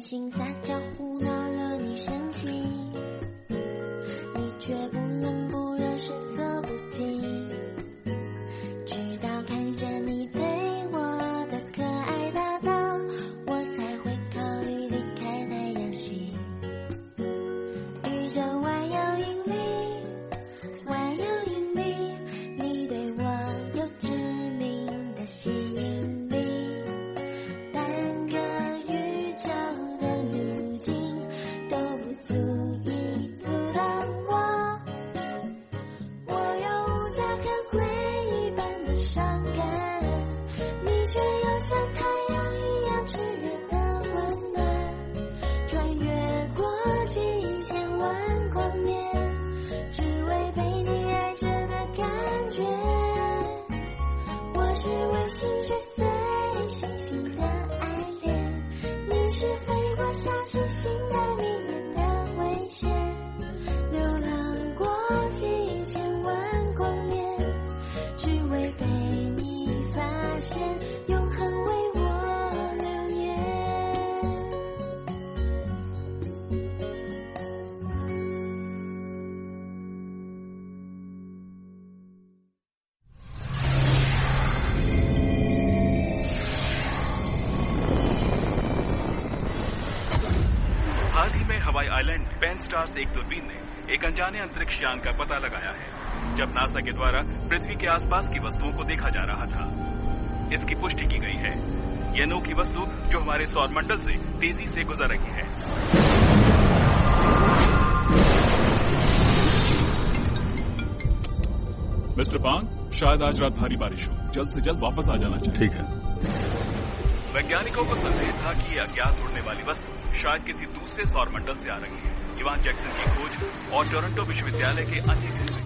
心撒娇胡闹惹你生气，你却不能不认识色不禁，直到看见你对我的可爱大道，我才会考虑离开太阳系。宇宙万有引力，万有引力，你对我有致命的吸引力，半个宇宙的路径都不足以阻挡我。我有着跟回忆般的伤感，你却又像太阳一样炽热的温暖，穿越过几千万光年，只为被你爱着的感觉。我是卫星追随星星的爱恋，你是飞过小行星的迷人的危险，流浪过几千万光年，只为被你发现，永恒为我流年。हाल ही में Hawaii island pen stars एक दूरबीन ने एक अनजाने अंतरिक्ष यान का पता लगाया है, जब नासा के द्वारा पृथ्वी के आसपास की वस्तुओं को देखा जा रहा था। इसकी पुष्टि की गई है। यह अनोखी वस्तु जो हमारे सौर मंडल से तेजी से गुजर रही है। मिस्टर पांग, शायद आज रात भारी बारिश हो, जल्द से जल्द वापस आ जाना चाहिए। ठीक है। वैज्ञानिकों को संदेह था कि यह अज्ञात उड़ने वाली वस्तु शायद किसी दूसरे सौर मंडल से आ रही है। इवान जैक्सन की खोज और टोरंटो विश्वविद्यालय के अन्य केंद्र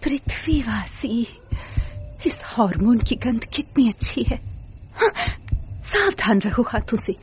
पृथ्वीवासी, इस हार्मोन की गंध कितनी अच्छी है। हाँ, सावधान रहो हाथों से।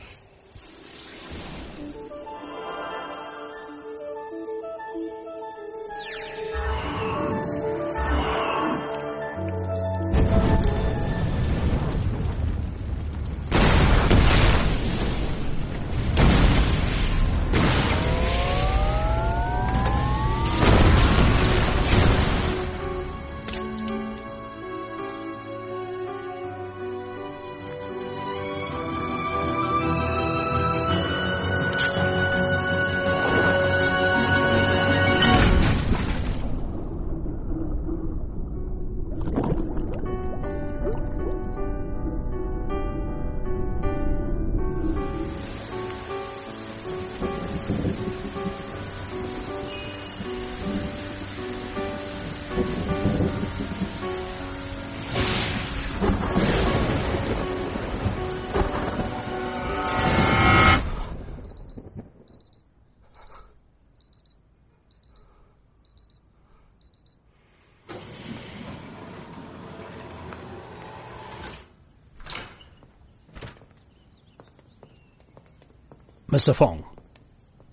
मिस्टर फोंग,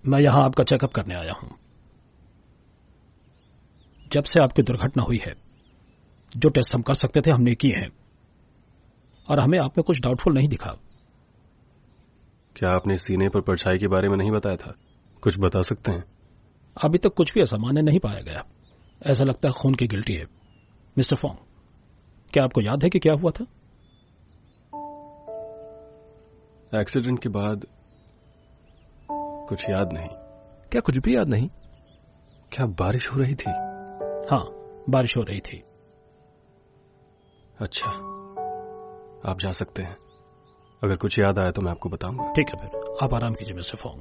मैं यहां आपका चेकअप करने आया हूं। जब से आपकी दुर्घटना हुई है, जो टेस्ट हम कर सकते थे हमने किए हैं। और हमें आप में कुछ डाउटफुल नहीं दिखा। क्या आपने सीने पर परछाई के बारे में नहीं बताया था? कुछ बता सकते हैं? अभी तक कुछ भी असामान्य नहीं पाया गया। ऐसा लगता है खून की गिल्टी है। मिस्टर फोंग, क्या आपको याद है कि क्या हुआ था? एक्सीडेंट के बाद कुछ याद नहीं। क्या कुछ भी याद नहीं? क्या बारिश हो रही थी? हाँ, बारिश हो रही थी। अच्छा, आप जा सकते हैं। अगर कुछ याद आया तो मैं आपको बताऊंगा। ठीक है, फिर आप आराम कीजिए मिस्टर फोंग।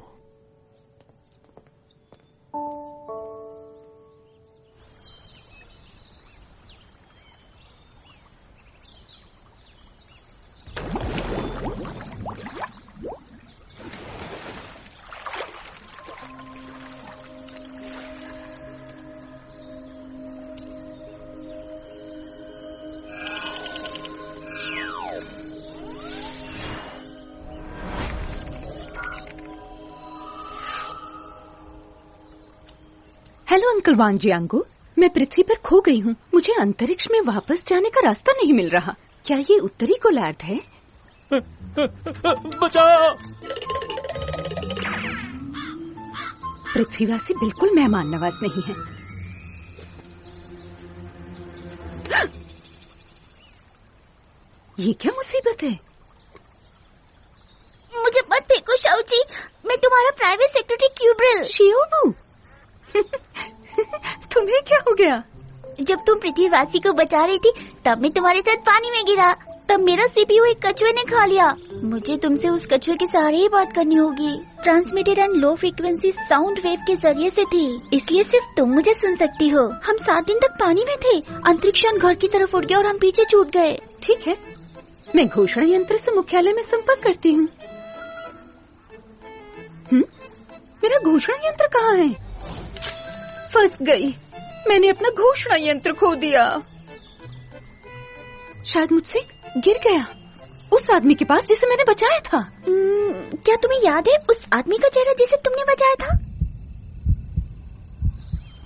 हेलो अंकल वांग जियांगो, मैं पृथ्वी पर खो गई हूँ। मुझे अंतरिक्ष में वापस जाने का रास्ता नहीं मिल रहा। क्या ये उत्तरी गोलार्ध है? बचाओ! पृथ्वीवासी बिल्कुल मेहमान नवाज नहीं है। ये क्या मुसीबत है? मुझे मत फेंको शाओजी, मैं तुम्हारा प्राइवेट सेक्रेटरी क्यूब्रिल। शियोबू, तुम्हें क्या हो गया? जब तुम पृथ्वीवासी को बचा रही थी तब मैं तुम्हारे साथ पानी में गिरा। तब मेरा सीपीयू एक कछुए ने खा लिया। मुझे तुमसे उस कछुए के सहारे ही बात करनी होगी। Transmitted and low frequency sound wave के जरिए से थी, इसलिए सिर्फ तुम मुझे सुन सकती हो। हम 7 दिन तक पानी में थे। अंतरिक्षयान घर की तरफ उड़ गया और हम पीछे छूट गए। ठीक है, मैं घोषणा यंत्र से मुख्यालय में संपर्क करती हूँ। मेरा घोषणा यंत्र कहाँ है? फंस गई, मैंने अपना घोषणा यंत्र खो दिया। शायद मुझसे गिर गया उस आदमी के पास जिसे मैंने बचाया था। क्या तुम्हें याद है उस आदमी का चेहरा जिसे तुमने बचाया था?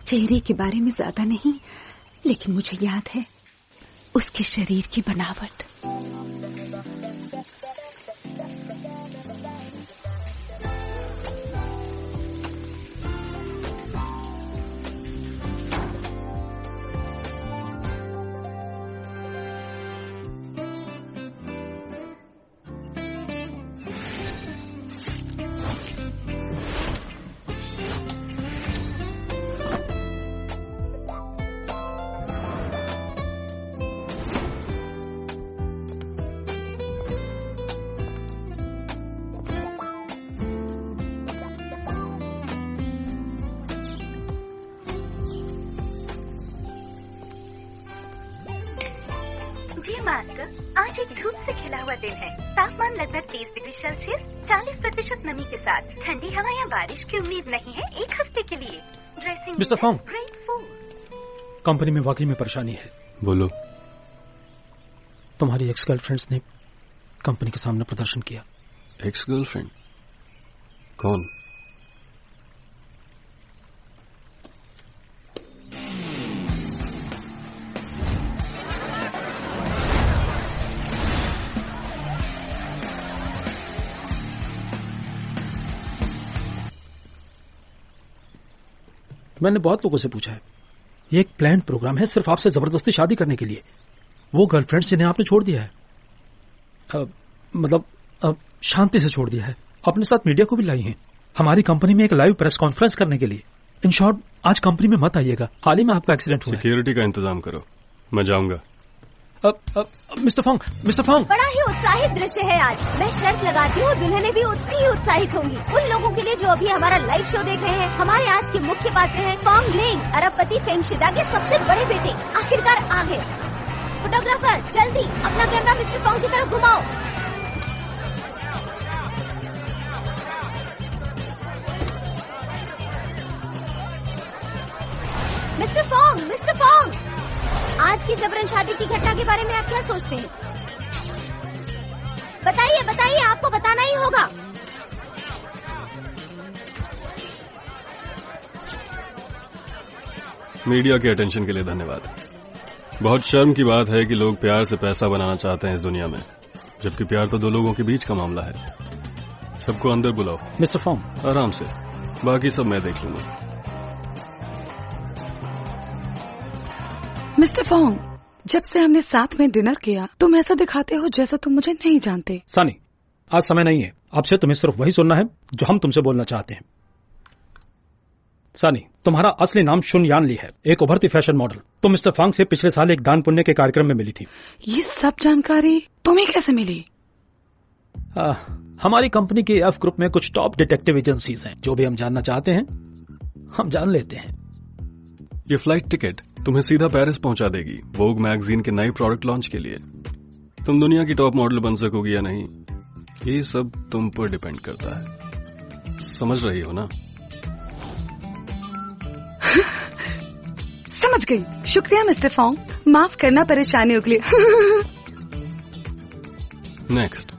चेहरे के बारे में ज्यादा नहीं, लेकिन मुझे याद है उसके शरीर की बनावट। जी मास्टर, आज एक धूप से खिला हुआ दिन है। तापमान लगभग 30 डिग्री सेल्सियस, 40% नमी के साथ। ठंडी हवा या बारिश की उम्मीद नहीं है 1 हफ्ते के लिए। Dressing mister Fong, great food. Company में वाकई में परेशानी है। बोलो। तुम्हारी एक्स गर्लफ्रेंड्स ने कंपनी के सामने प्रदर्शन किया। Ex girlfriend? कौन? मैंने बहुत लोगों से पूछा है, ये एक प्लान्ड प्रोग्राम है सिर्फ आपसे जबरदस्ती शादी करने के लिए। वो गर्लफ्रेंड्स जिन्हें आपने छोड़ दिया है, शांति से छोड़ दिया है, अपने साथ मीडिया को भी लाई हैं हमारी कंपनी में एक लाइव प्रेस कॉन्फ्रेंस करने के लिए। इन शॉर्ट, आज कंपनी में मत आइएगा, हाल ही में आपका एक्सीडेंट हुआ है। सिक्योरिटी का इंतजाम करो, मैं जाऊंगा। मिस्टर फोंग, बड़ा ही उत्साहित दृश्य है आज। मैं शर्त लगाती हूँ दुल्हनें भी उतनी ही उत्साहित होंगी। उन लोगों के लिए जो अभी हमारा लाइव शो देख रहे हैं, हमारे आज के मुख्य पात्र हैं फोंग लिंग, अरबपति फेंगशिदा के सबसे बड़े बेटे। आखिरकार आ गए। फोटोग्राफर, जल्दी अपना कैमरा मिस्टर फोंग की तरफ घुमाओ। मिस्टर फोंग, आज की जबरन शादी की घटना के बारे में आप क्या सोचते हैं? बताइए, आपको बताना ही होगा। मीडिया के अटेंशन के लिए धन्यवाद। बहुत शर्म की बात है कि लोग प्यार से पैसा बनाना चाहते हैं इस दुनिया में। जबकि प्यार तो दो लोगों के बीच का मामला है। सबको अंदर बुलाओ। मिस्टर फोंग, आराम से, बाकी सब मैं देख लूंगा। मिस्टर फोंग, जब से हमने साथ में डिनर किया तुम ऐसा दिखाते हो जैसा तुम मुझे नहीं जानते। सनी, आज समय नहीं है। आपसे तुम्हें सिर्फ वही सुनना है जो हम तुमसे बोलना चाहते हैं। सनी, तुम्हारा असली नाम शुन यान ली है, एक उभरती फैशन मॉडल। तुम मिस्टर फांग से पिछले साल एक दान पुण्य के कार्यक्रम में मिली थी। ये सब जानकारी तुम्हें कैसे मिली? हमारी कंपनी के एफ ग्रुप में कुछ टॉप डिटेक्टिव एजेंसीज हैं। जो भी हम जानना चाहते हैं हम जान लेते हैं। ये फ्लाइट टिकट तुम्हें सीधा पेरिस पहुंचा देगी, वोग मैगजीन के नए प्रोडक्ट लॉन्च के लिए। तुम दुनिया की टॉप मॉडल बन सकोगी या नहीं, ये सब तुम पर डिपेंड करता है। समझ रही हो ना? समझ गई। शुक्रिया मिस्टर फोंग, माफ करना परेशानियों के लिए। नेक्स्ट।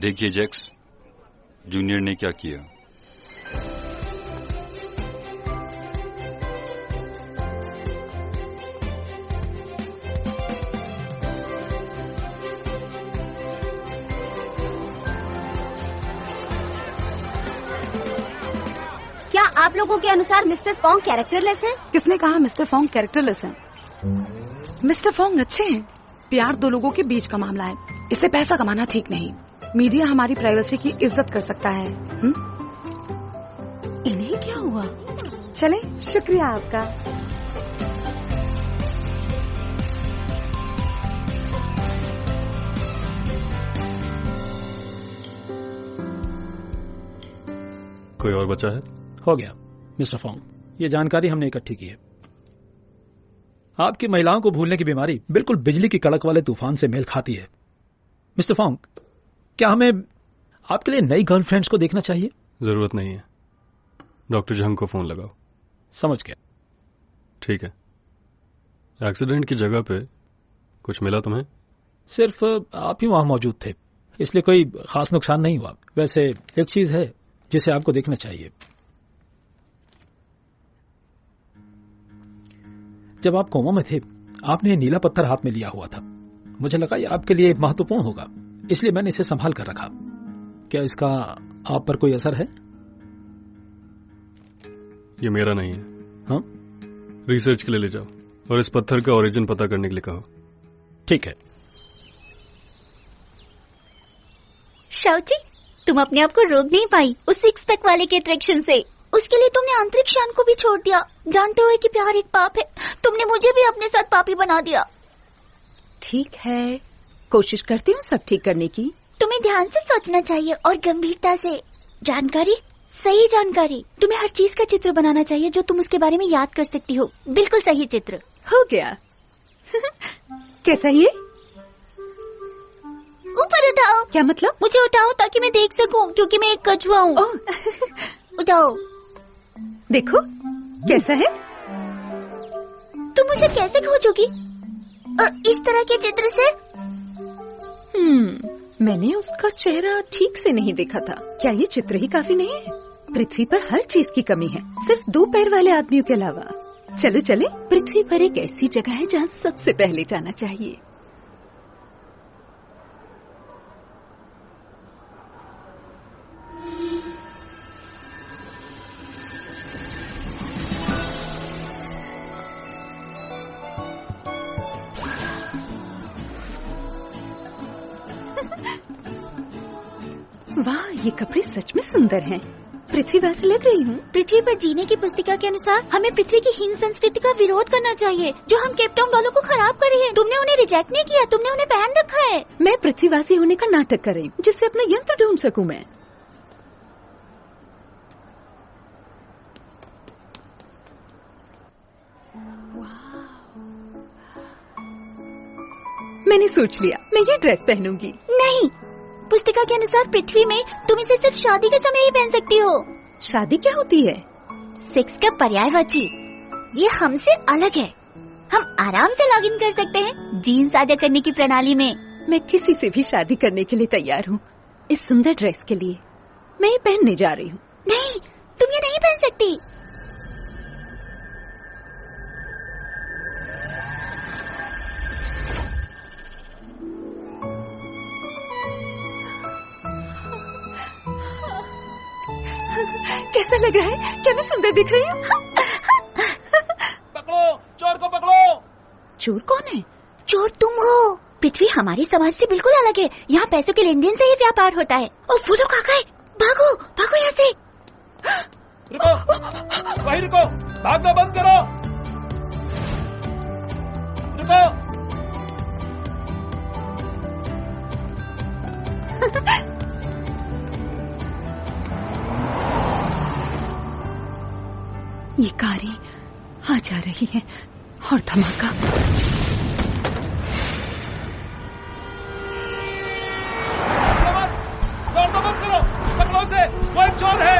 देखिए जैक्स, जूनियर ने क्या किया। क्या आप लोगों के अनुसार मिस्टर फोंग कैरेक्टरलेस है? किसने कहा मिस्टर फोंग कैरेक्टरलेस है? मिस्टर फोंग अच्छे हैं। प्यार दो लोगों के बीच का मामला है, इससे पैसा कमाना ठीक नहीं। मीडिया हमारी प्राइवेसी की इज्जत कर सकता है। इन्हें क्या हुआ? चले, शुक्रिया आपका। कोई और बचा है? हो गया मिस्टर फोंग, ये जानकारी हमने इकट्ठी की है। आपकी महिलाओं को भूलने की बीमारी बिल्कुल बिजली की कड़क वाले तूफान से मेल खाती है। मिस्टर फोंग, क्या हमें आपके लिए नई गर्लफ्रेंड्स को देखना चाहिए? जरूरत नहीं है। डॉक्टर जंग को फोन लगाओ। समझ गया। ठीक है। एक्सीडेंट की जगह पे कुछ मिला तुम्हें? सिर्फ आप ही वहां मौजूद थे, इसलिए कोई खास नुकसान नहीं हुआ। वैसे एक चीज है जिसे आपको देखना चाहिए। जब आप कोमा में थे आपने नीला पत्थर हाथ में लिया हुआ था। मुझे लगा ये आपके लिए महत्वपूर्ण होगा, इसलिए मैंने इसे संभाल कर रखा। क्या इसका आप पर कोई असर है? ये मेरा नहीं है। हाँ? रिसर्च के लिए ले जाओ और इस पत्थर का ओरिजिन पता करने के लिए कहो। ठीक है। शाओची, तुम अपने आप को रोक नहीं पाई उस सिक्स पैक वाले के अट्रैक्शन से। उसके लिए तुमने अंतरिक्ष यान को भी छोड़ दिया। जानते हो कि प्यार एक पाप है। तुमने मुझे भी अपने साथ पापी बना दिया। ठीक है, कोशिश करती हूँ सब ठीक करने की। तुम्हें ध्यान से सोचना चाहिए और गंभीरता से। जानकारी, सही जानकारी। तुम्हें हर चीज का चित्र बनाना चाहिए जो तुम उसके बारे में याद कर सकती हो। बिल्कुल सही चित्र। हो गया। कैसा ये? ऊपर उठाओ। क्या मतलब? मुझे उठाओ ताकि मैं देख सकूं, क्योंकि मैं एक कछुआ हूँ। उठाओ। देखो कैसा है? तुम मुझे कैसे खोजोगी इस तरह के चित्र से? मैंने उसका चेहरा ठीक से नहीं देखा था। क्या ये चित्र ही काफी नहीं है? पृथ्वी पर हर चीज की कमी है, सिर्फ 2 पैर वाले आदमियों के अलावा। चलो चले, पृथ्वी पर एक ऐसी जगह है जहाँ सबसे पहले जाना चाहिए। वाह, ये कपड़े सच में सुंदर हैं। पृथ्वी वैसे लग रही हूँ। पृथ्वी पर जीने की पुस्तिका के अनुसार हमें पृथ्वी की हीन संस्कृति का विरोध करना चाहिए जो हम केपटाउन वालों को खराब कर रही है। तुमने उन्हें रिजेक्ट नहीं किया, तुमने उन्हें पहन रखा है। मैं पृथ्वीवासी होने का नाटक कर रही हूँ जिससे अपना यंत्र ढूंढ सकूं मैं। मैंने सोच लिया, मैं ये ड्रेस पहनूंगी। नहीं, पुस्तिका के अनुसार पृथ्वी में तुम इसे सिर्फ शादी के समय ही पहन सकती हो। शादी क्या होती है? सेक्स का पर्यायवाची। ये हमसे अलग है। हम आराम से लॉगिन कर सकते हैं जीन साझा करने की प्रणाली में। मैं किसी से भी शादी करने के लिए तैयार हूँ। इस सुंदर ड्रेस के लिए मैं ये पहनने जा रही हूँ। नहीं, तुम ये नहीं पहन सकती। कैसा लग रहा है? क्या मैं सुंदर दिख रही हूँ? पकड़ो, चोर को पकड़ो। चोर कौन है? चोर तुम हो। पृथ्वी हमारी समाज से बिल्कुल अलग है। यहाँ पैसों के लेन देन से ही व्यापार होता है। और वो लोग आ गए। भागो भागो यहाँ से। रुको, वहीं रुको, भागना बंद करो। रुको। ये कारें आ जा रही हैं और धमाका। दौड़ना बंद करो, पकड़ो उसे, वो एक चोर है।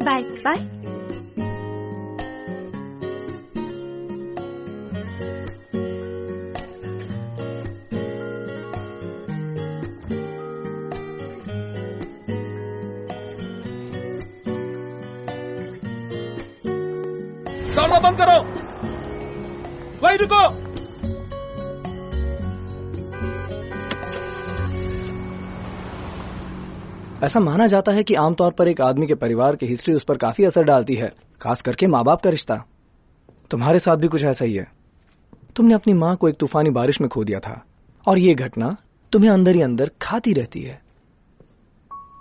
Bye bye. दौड़ना बंद करो, वहीं रुको। ऐसा माना जाता है कि आमतौर पर एक आदमी के परिवार की हिस्ट्री उस पर काफी असर डालती है, खास करके माँ बाप का रिश्ता। तुम्हारे साथ भी कुछ ऐसा ही है। तुमने अपनी माँ को एक तूफानी बारिश में खो दिया था और ये घटना तुम्हें अंदर ही अंदर खाती रहती है।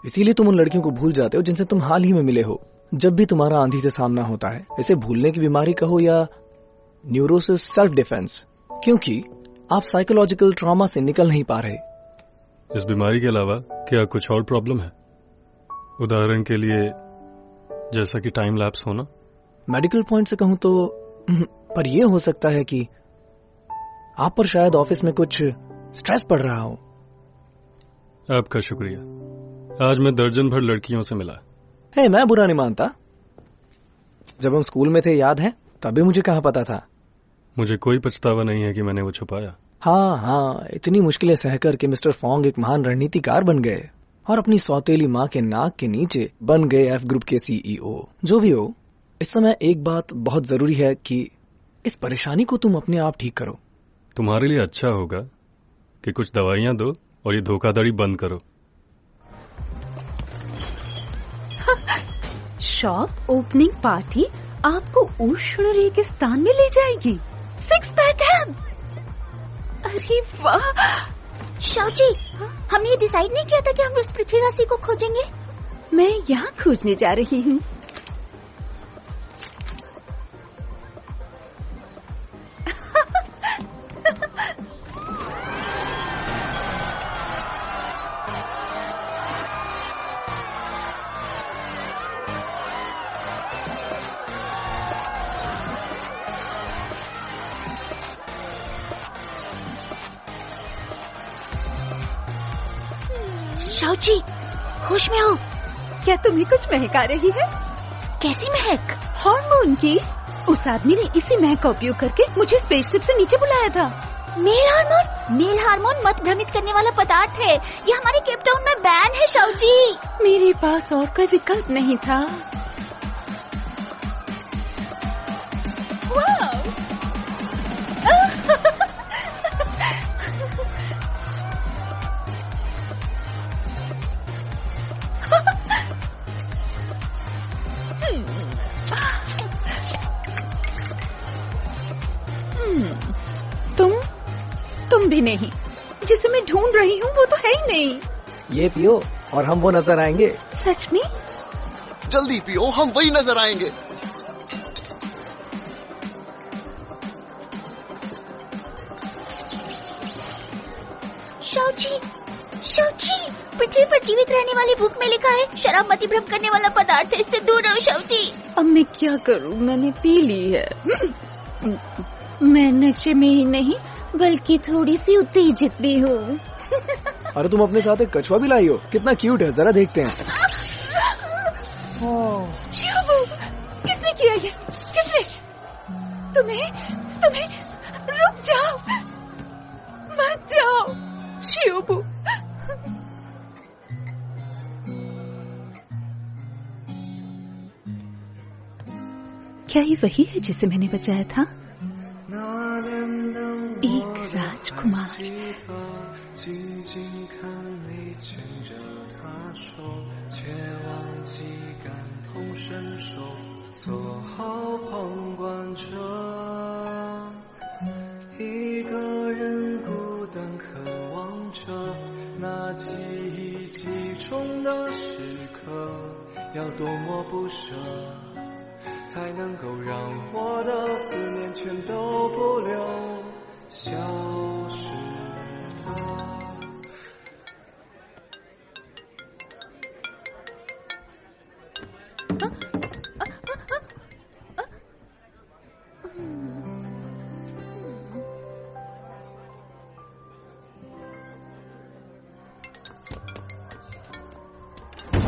इसीलिए तुम उन लड़कियों को भूल जाते हो जिनसे तुम हाल ही में मिले हो। जब भी तुम्हारा आंधी से सामना होता है, इसे भूलने की बीमारी कहो या न्यूरोसिस सेल्फ डिफेंस, क्योंकि आप साइकोलॉजिकल ट्रॉमा से निकल नहीं पा रहे। इस बीमारी के अलावा क्या कुछ और प्रॉब्लम है? उदाहरण के लिए जैसा कि टाइम लैप्स होना। मेडिकल पॉइंट से कहूं तो पर यह हो सकता है कि आप पर शायद ऑफिस में कुछ स्ट्रेस पड़ रहा हो। आपका शुक्रिया। आज मैं दर्जन भर लड़कियों से मिला। मैं बुरा नहीं मानता। जब हम स्कूल में थे, याद है? तभी मुझे कहाँ पता था। मुझे कोई पछतावा नहीं है कि मैंने वो छुपाया। हाँ, इतनी मुश्किलें सहकर के मिस्टर फोंग एक महान रणनीतिकार बन गए और अपनी सौतेली माँ के नाक के नीचे बन गए एफ ग्रुप के सीईओ। जो भी हो, इस समय एक बात बहुत जरूरी है कि इस परेशानी को तुम अपने आप ठीक करो। तुम्हारे लिए अच्छा होगा कि कुछ दवाइयां दो और ये धोखाधड़ी बंद करो। शॉप ओपनिंग पार्टी आपको उष्ण रेगिस्तान में ले जाएगी। 6 पैक एब्स। अरे वाह! शाओजी, हमने ये डिसाइड नहीं किया था कि हम उस पृथ्वीवासी को खोजेंगे। मैं यहाँ खोजने जा रही हूँ। शाओजी, होश में हो। क्या तुम्हें कुछ महक आ रही है? कैसी महक? हार्मोन की। उस आदमी ने इसी महक का उपयोग करके मुझे स्पेसशिप से नीचे बुलाया था। Male hormone? मेल हार्मोन मत भ्रमित करने वाला पदार्थ है। ये हमारे केपटाउन में बैन है शाओजी। मेरे पास और कोई विकल्प नहीं था। भी नहीं। जिसे मैं ढूंढ रही हूँ वो तो है ही नहीं। ये पियो और हम वो नजर आएंगे। सच में? जल्दी पियो, हम वही नजर आएंगे। शाओची, पृथ्वी पर जीवित रहने वाली बुक में लिखा है शराब मतिभ्रम करने वाला पदार्थ है, इससे दूर रहो शाओची। अब मैं क्या करूँ, मैंने पी ली है। मैं नशे में ही नहीं बल्कि थोड़ी सी उत्तेजित भी हूँ। अरे तुम अपने साथ एक कछुआ भी लाई हो, कितना क्यूट है, जरा देखते हैं। किसने किया ये? किसने? तुम्हें रुक जाओ, मत जाओ शियोबू। क्या ये वही है जिसे मैंने बचाया था? एक राजकुमार।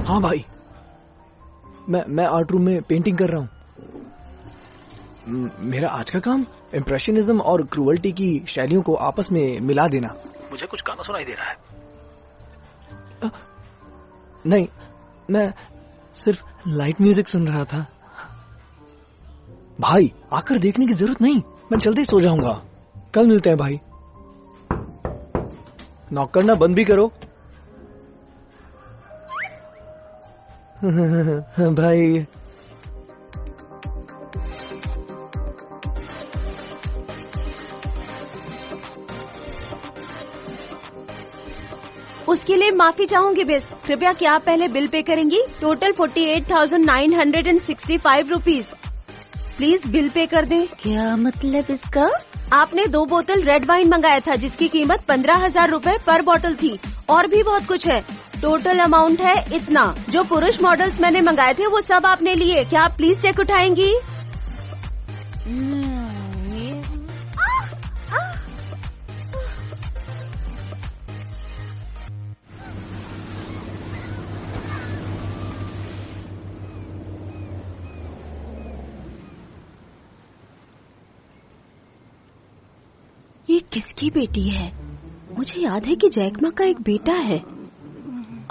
हाँ भाई, मैं आर्ट रूम में पेंटिंग कर रहा हूँ। मेरा आज का काम इम्प्रेशनिज्म और क्रूअल्टी की शैलियों को आपस में मिला देना। मुझे कुछ गाना सुनाई दे रहा है। नहीं, मैं सिर्फ लाइट म्यूजिक सुन रहा था। भाई आकर देखने की जरूरत नहीं, मैं जल्दी सो जाऊंगा। कल मिलते हैं भाई। नॉक करना बंद भी करो। भाई उसके लिए माफी चाहूंगी मिस। कृपया क्या आप पहले बिल पे करेंगी? Total 48,965 rupees. Please bill pay कर दें। क्या मतलब इसका? आपने 2 बोतल रेड वाइन मंगाया था जिसकी कीमत 15,000 रूपए पर बोतल थी। और भी बहुत कुछ है। टोटल अमाउंट है इतना। जो पुरुष मॉडल्स मैंने मंगाए थे वो सब आपने लिए। क्या आप प्लीज चेक उठाएंगी? ये किसकी बेटी है? मुझे याद है कि जैकमा का एक बेटा है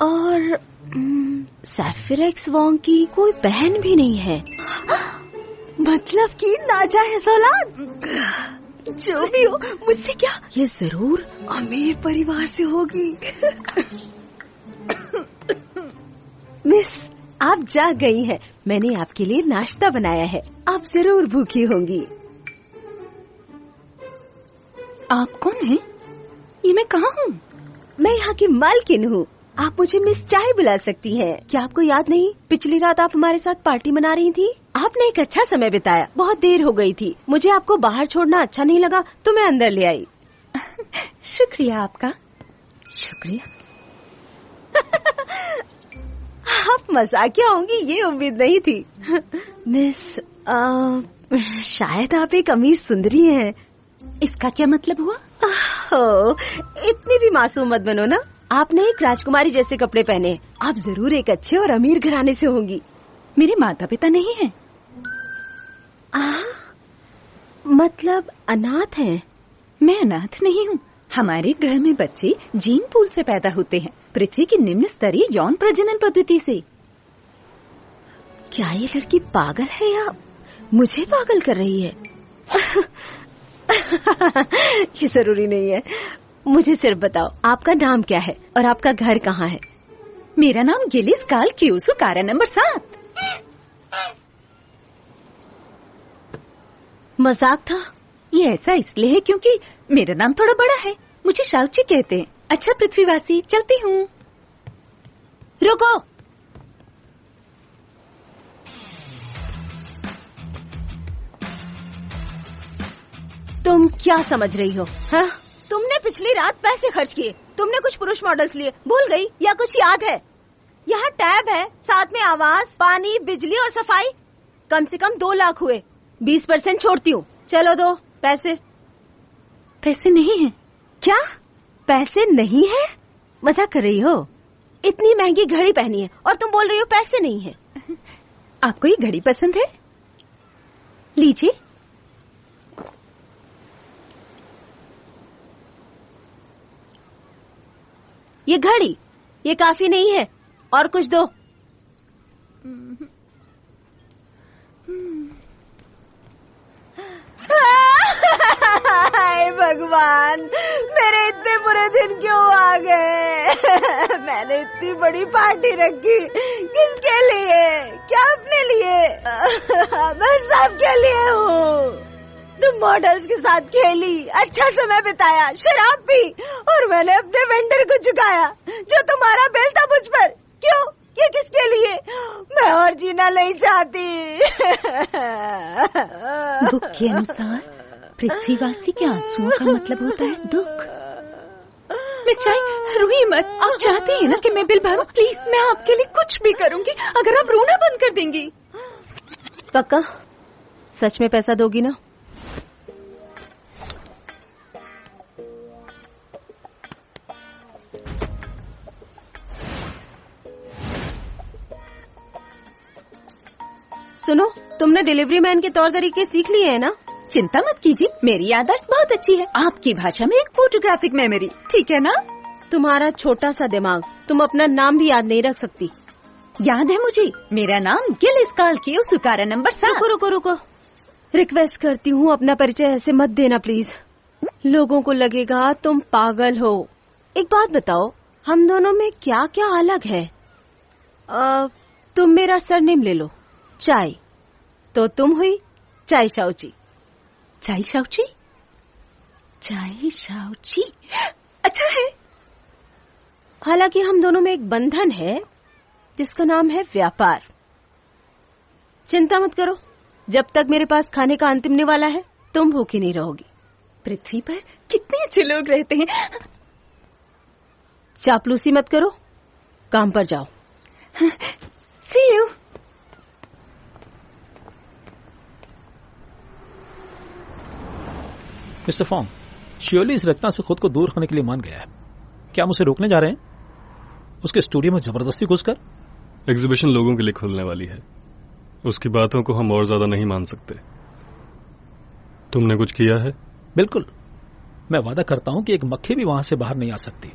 और सैफिरेक्स वोंग की कोई बहन भी नहीं है। मतलब कि नाजायज औलाद। जो भी हो, मुझसे क्या, ये जरूर अमीर परिवार से होगी। मिस, आप जाग गई हैं। मैंने आपके लिए नाश्ता बनाया है, आप जरूर भूखी होंगी। आप कौन हैं? ये मैं कहाँ हूँ? मैं यहाँ की मालकिन हूँ। आप मुझे मिस चाय बुला सकती हैं। क्या आपको याद नहीं, पिछली रात आप हमारे साथ पार्टी मना रही थी? आपने एक अच्छा समय बिताया। बहुत देर हो गई थी, मुझे आपको बाहर छोड़ना अच्छा नहीं लगा तो मैं अंदर ले आई। शुक्रिया आपका। शुक्रिया। आप मजाकिया होंगी ये उम्मीद नहीं थी। मिस शायद आप एक अमीर सुंदरी हैं। इसका क्या मतलब हुआ? इतनी भी मासूम मत बनो ना। आपने एक राजकुमारी जैसे कपड़े पहने। आप जरूर एक अच्छे और अमीर घराने से होंगी। मेरे माता पिता नहीं हैं। मतलब अनाथ हैं? मैं अनाथ नहीं हूँ। हमारे ग्रह में बच्चे जीन पूल से पैदा होते हैं, पृथ्वी की निम्न स्तरीय यौन प्रजनन पद्धति से। क्या ये लड़की पागल है या मुझे पागल कर रही है? ये जरूरी नहीं है। मुझे सिर्फ बताओ आपका नाम क्या है और आपका घर कहाँ है? मेरा नाम गिलिस काल क्यूसु, कारा नंबर 7। मजाक था? ये ऐसा इसलिए है क्योंकि मेरा नाम थोड़ा बड़ा है। मुझे शाउची कहते हैं। अच्छा पृथ्वीवासी, चलती हूँ। रुको, तुम क्या समझ रही हो? हाँ, तुमने पिछली रात पैसे खर्च किए, तुमने कुछ पुरुष मॉडल्स लिए, भूल गई या कुछ याद है? यहाँ टैब है, साथ में आवाज, पानी, बिजली और सफाई। कम से कम 2 लाख हुए। 20% छोड़ती हूँ। चलो दो पैसे। पैसे नहीं है। क्या पैसे नहीं है? मजाक कर रही हो? इतनी महंगी घड़ी पहनी है और तुम बोल रही हो पैसे नहीं है। आपको ये घड़ी पसंद है? लीजिए। ये घड़ी, ये काफी नहीं है, और कुछ दो। हाय भगवान, मेरे इतने बुरे दिन क्यों आ गए? मैंने इतनी बड़ी पार्टी रखी, किसके लिए? क्या अपने लिए? बस सबके लिए हूँ। तुम मॉडल्स के साथ खेली, अच्छा समय बिताया, शराब पी, और मैंने अपने वेंडर को चुकाया जो तुम्हारा बिल था मुझ पर। क्यों? ये किसके लिए? मैं और जीना नहीं चाहती। बुक के अनुसार पृथ्वीवासी के आंसुओं का मतलब होता है दुख। मिस चाई, रोइए मत। आप चाहती हैं ना कि मैं बिल भरूं? प्लीज, मैं आपके लिए कुछ भी करूंगी अगर आप रोना बंद कर देंगी। पक्का? सच में पैसा दोगी ना? सुनो, तुमने डिलीवरी मैन के तौर तरीके सीख लिए हैं ना? चिंता मत कीजिए, मेरी याददाश्त बहुत अच्छी है। आपकी भाषा में एक फोटोग्राफिक मेमोरी, ठीक है ना? तुम्हारा छोटा सा दिमाग, तुम अपना नाम भी याद नहीं रख सकती। याद है मुझे, मेरा नाम गिलिस काल्कियो सुकारा नंबर 7। रुको, रिक्वेस्ट करती हूँ, अपना परिचय ऐसे मत देना प्लीज। लोगों को लगेगा तुम पागल हो। एक बात बताओ, हम दोनों में क्या क्या अलग है? तुम मेरा सरनेम ले लो, चाय, तो तुम हुई चाय शाउची। चाय शाउची? चाय शाउची, अच्छा है। हालांकि हम दोनों में एक बंधन है जिसका नाम है व्यापार। चिंता मत करो, जब तक मेरे पास खाने का अंतिम निवाला है तुम भूखी नहीं रहोगी। पृथ्वी पर कितने अच्छे लोग रहते हैं। चापलूसी मत करो, काम पर जाओ। See you. मिस्टर फॉन्ग, श्योरली इस रचना से खुद को दूर होने के लिए मान गया है। क्या हम उसे रोकने जा रहे हैं? उसके स्टूडियो में जबरदस्ती घुसकर? एग्जीबिशन लोगों के लिए खुलने वाली है, उसकी बातों को हम और ज्यादा नहीं मान सकते। तुमने कुछ किया है? बिल्कुल, मैं वादा करता हूं कि एक मक्खी भी वहां से बाहर नहीं आ सकती।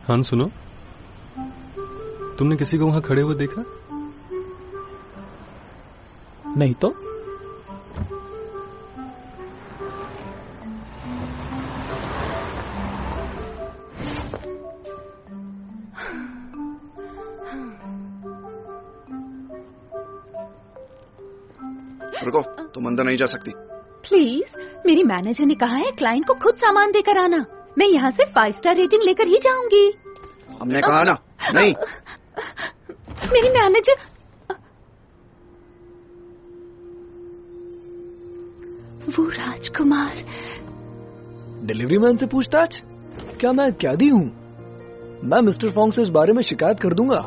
हाँ सुनो, तुमने किसी को वहां खड़े हुए देखा? नहीं तो? रुको, तुम अंदर नहीं जा सकती। प्लीज, मेरी मैनेजर ने कहा है क्लाइंट को खुद सामान देकर आना। मैं यहाँ से 5 स्टार रेटिंग लेकर ही जाऊंगी। हमने कहा ना, नहीं। मेरी मैनेजर। वो राजकुमार। डिलीवरी मैन से पूछताछ? क्या मैं कैदी हूँ? मैं मिस्टर फॉन्ग से इस बारे में शिकायत कर दूंगा।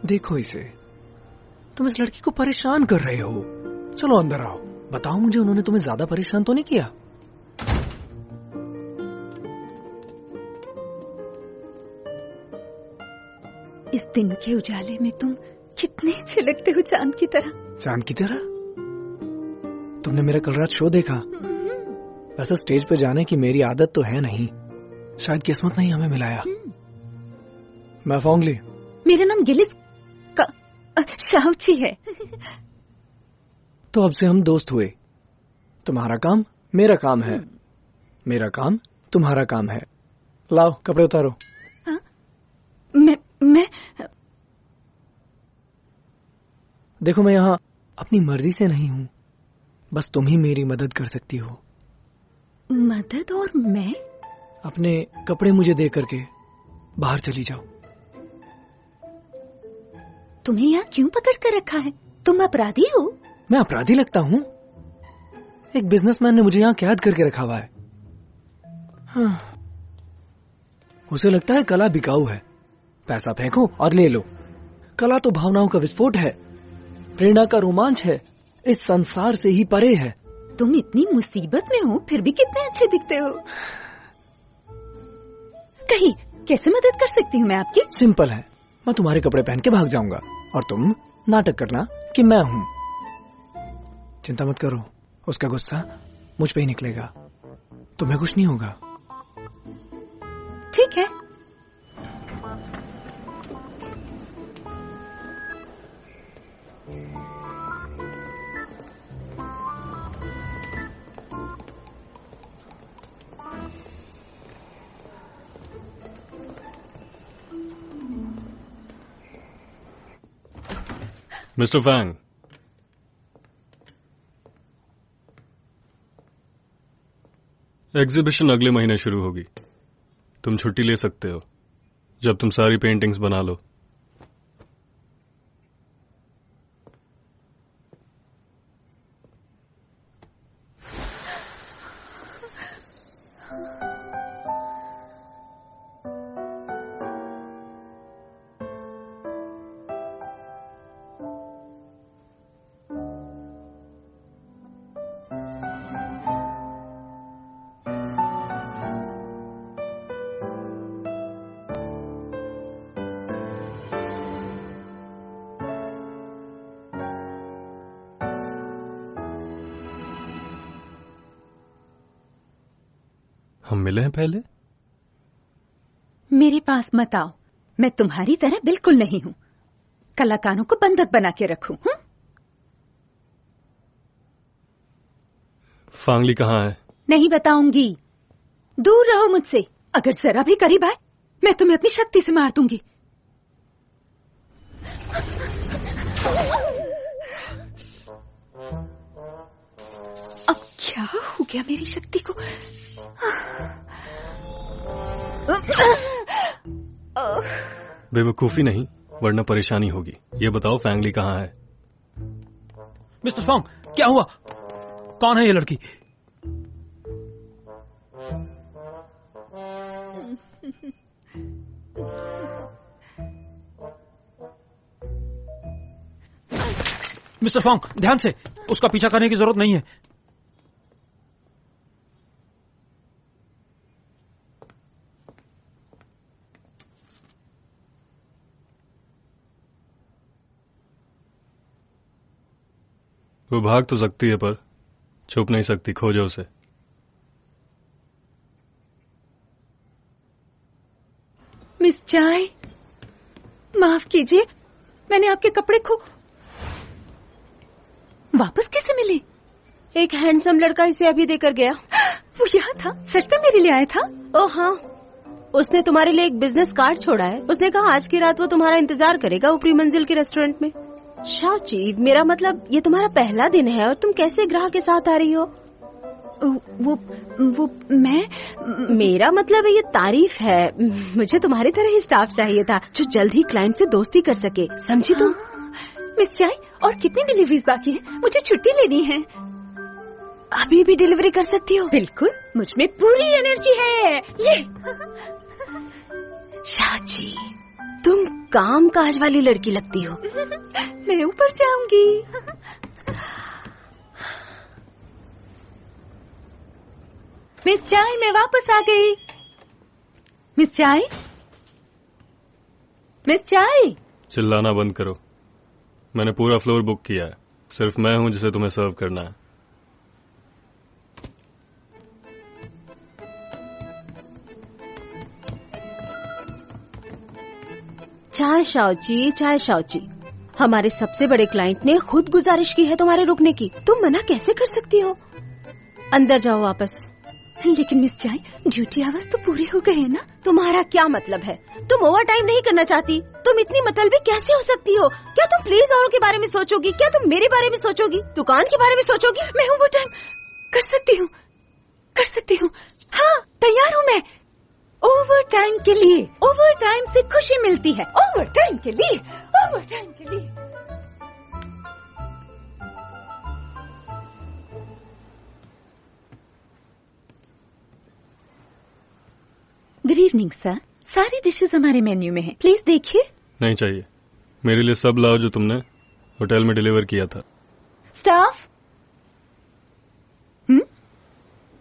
देखो इसे, तुम इस लड़की को परेशान कर रहे हो। चलो अंदर आओ, बताओ मुझे उन्होंने तुम्हें ज्यादा परेशान तो नहीं किया? इस दिन के उजाले में तुम कितने छिलकते हो चांद की तरह। चांद की तरह? तुमने मेरा कल रात शो देखा? वैसे स्टेज पे जाने की मेरी आदत तो है नहीं, शायद किस्मत नहीं हमें मिलाया। मैं फॉन्गली। मेरा नाम गिलिस शाओची है। तो अब से हम दोस्त हुए। तुम्हारा काम मेरा काम है, मेरा काम तुम्हारा काम है। लाओ कपड़े उतारो। हाँ? मैं देखो, मैं यहाँ अपनी मर्जी से नहीं हूँ, बस तुम ही मेरी मदद कर सकती हो। मदद? और मैं? अपने कपड़े मुझे दे करके बाहर चली जाओ। तुम्हें यहाँ क्यों पकड़ कर रखा है? तुम अपराधी हो? मैं अपराधी लगता हूँ? एक बिजनेसमैन ने मुझे यहाँ कैद करके रखा हुआ है। हाँ। उसे लगता है कला बिकाऊ है, पैसा फेंको और ले लो। कला तो भावनाओं का विस्फोट है, प्रेरणा का रोमांच है, इस संसार से ही परे है। तुम इतनी मुसीबत में हो फिर भी कितने अच्छे दिखते हो। कहीं कैसे मदद कर सकती हूँ मैं आपकी? सिंपल है, मैं तुम्हारे कपड़े पहन के भाग जाऊंगा और तुम नाटक करना कि मैं हूँ। चिंता मत करो, उसका गुस्सा मुझ पे ही निकलेगा, तुम्हें कुछ नहीं होगा। ठीक है। मिस्टर फैंग, एग्जीबिशन अगले महीने शुरू होगी। तुम छुट्टी ले सकते हो जब तुम सारी पेंटिंग्स बना लो। हम मिले हैं पहले? मेरे पास मत आओ, मैं तुम्हारी तरह बिल्कुल नहीं हूँ। कलाकारों को बंधक बना के रखूं? फांगली कहाँ है? नहीं बताऊंगी, दूर रहो मुझसे। अगर जरा भी करीब आए मैं तुम्हें अपनी शक्ति से मार दूंगी। अब क्या हो गया मेरी शक्ति को? बेवकूफी नहीं, वरना परेशानी होगी। ये बताओ फैंगली कहाँ है? मिस्टर फोंग, क्या हुआ? कौन है ये लड़की? मिस्टर फोंग, ध्यान से, उसका पीछा करने की जरूरत नहीं है। वो भाग तो सकती है पर छुप नहीं सकती। खोजो उसे। मिस चाय, माफ कीजिए, मैंने आपके कपड़े वापस कैसे मिले? एक हैंडसम लड़का इसे अभी देकर गया। वो यहाँ था? सच में मेरे लिए आया था? ओह हाँ, उसने तुम्हारे लिए एक बिजनेस कार्ड छोड़ा है। उसने कहा आज की रात वो तुम्हारा इंतजार करेगा ऊपरी मंजिल के रेस्टोरेंट में। शाओची, मेरा मतलब ये तुम्हारा पहला दिन है और तुम कैसे ग्राहक के साथ आ रही हो? वो मेरा मतलब ये तारीफ है। मुझे तुम्हारी तरह ही स्टाफ चाहिए था जो जल्द ही क्लाइंट से दोस्ती कर सके, समझी तुम? मिस चाय, और कितनी डिलीवरीज बाकी है? मुझे छुट्टी लेनी है। अभी भी डिलीवरी कर सकती हो? बिल्कुल, मुझ में पूरी एनर्जी है। ये शाओची, तुम काम काज वाली लड़की लगती हो। मैं ऊपर जाऊंगी। मिस चाय, मैं वापस आ गई। मिस चाय, मिस चाय। चिल्लाना बंद करो। मैंने पूरा फ्लोर बुक किया है, सिर्फ मैं हूं जिसे तुम्हें सर्व करना है। चाय शाओची, चाय शाओची। हमारे सबसे बड़े क्लाइंट ने खुद गुजारिश की है तुम्हारे रुकने की, तुम मना कैसे कर सकती हो? अंदर जाओ वापस। लेकिन मिस चाय, ड्यूटी आवर्स तो पूरे हो गए हैं ना? तुम्हारा क्या मतलब है? तुम ओवर टाइम नहीं करना चाहती? तुम इतनी मतलबी कैसे हो सकती हो? क्या तुम प्लीज औरों के बारे में सोचोगी? क्या तुम मेरे बारे में सोचोगी? दुकान के बारे में सोचोगी? मैं ओवर टाइम कर सकती हूँ, कर सकती हूँ। हाँ, तैयार हूँ मैं। ओवर टाइम के लिए, ओवर टाइम से खुशी मिलती है। ओवर टाइम के लिए, ओवर टाइम के लिए। गुड इवनिंग सर, सारी डिशेस हमारे मेन्यू में हैं, प्लीज देखिए। नहीं चाहिए, मेरे लिए सब लाओ जो तुमने होटल में डिलीवर किया था। स्टाफ?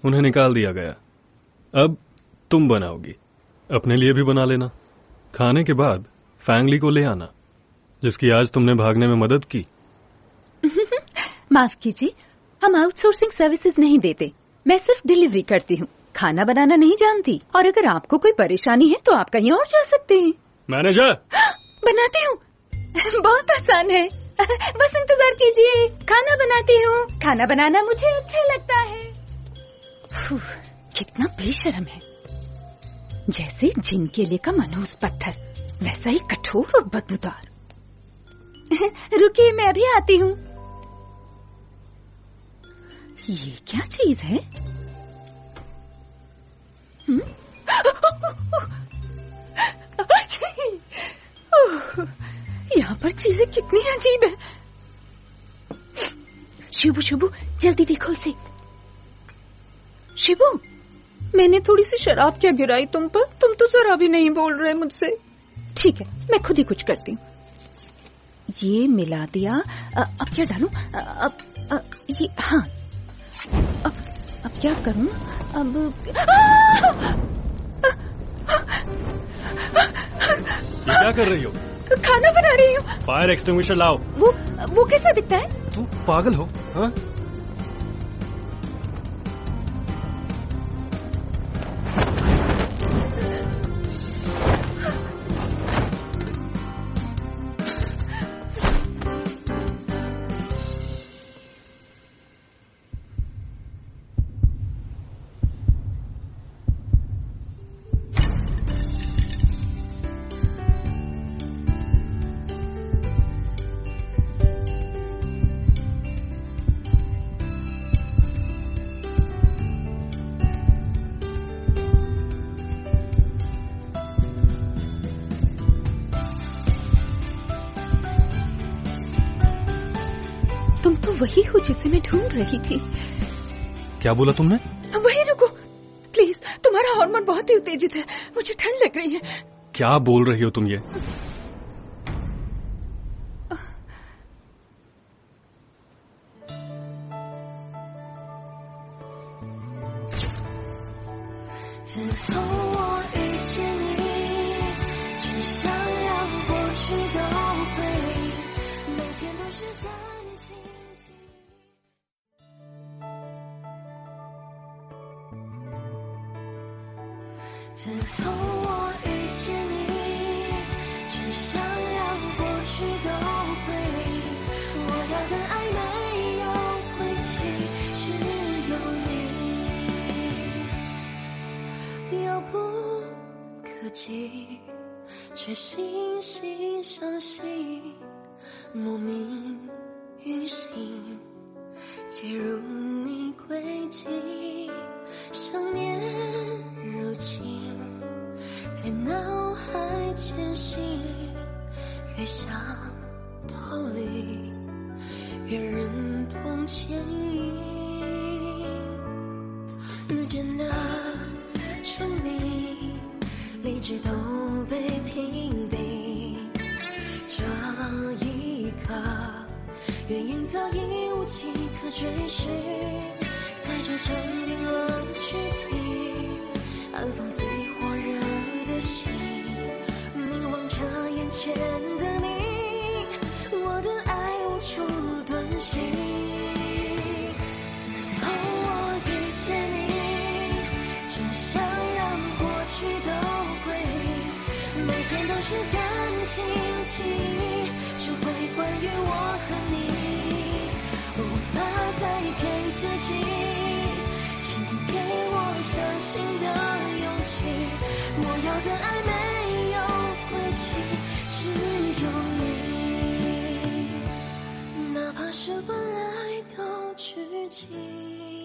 उन्हें निकाल दिया गया, अब तुम बनाओगी। अपने लिए भी बना लेना। खाने के बाद फैंगली को ले आना, जिसकी आज तुमने भागने में मदद की। माफ कीजिए, हम आउटसोर्सिंग सर्विसेज नहीं देते, मैं सिर्फ डिलीवरी करती हूँ। खाना बनाना नहीं जानती, और अगर आपको कोई परेशानी है तो आप कहीं और जा सकते हैं। मैनेजर, बनाती हूँ। बहुत आसान है, बस इंतजार कीजिए। खाना बनाती हूँ, खाना बनाना मुझे अच्छा लगता है। कितना बेशर्म है, जैसे जिन के लिए का मनोज पत्थर, वैसा ही कठोर और बदबूदार। रुकिए, मैं अभी आती हूँ। ये क्या चीज है? यहाँ पर चीजें कितनी अजीब है। शिबू शिबू, जल्दी देखो इसे। शिबू, मैंने थोड़ी सी शराब क्या गिराई तुम पर? तुम तो जरा भी नहीं बोल रहे मुझसे। ठीक है, मैं खुद ही कुछ करती हूँ। ये मिला दिया, अब क्या डालूं? ये हाँ, अब क्या करूं? अब ये क्या कर रही हो? खाना बना रही हूँ। फायर एक्सटिंग्विशर लाओ। वो कैसा दिखता है? तू पागल हो? हाँ? तुम तो वही हो जिसे मैं ढूंढ रही थी। क्या बोला तुमने? वही रुको प्लीज, तुम्हारा हार्मोन बहुत ही उत्तेजित है, मुझे ठंड लग रही है। क्या बोल रही हो तुम ये?自从我遇见你，只想让过去都归零。我要的爱没有归期，只有你。遥不可及，却惺惺相惜，莫名于心，介入你轨迹，想念如今在脑海前行，越想逃离，越忍痛牵引。遇见那沉迷，理智都被屏蔽。这一刻，原因早已无迹可追寻，在这场冰冷躯体，安放最火热的心，凝望着眼前的你，我的爱无处遁形。自从我遇见你，只想让过去都归零，每天都是讲亲情，只会关于我和你，无法再给自己，请给我相信的勇气。我要的爱没有归期，只有你，哪怕是本来都知己。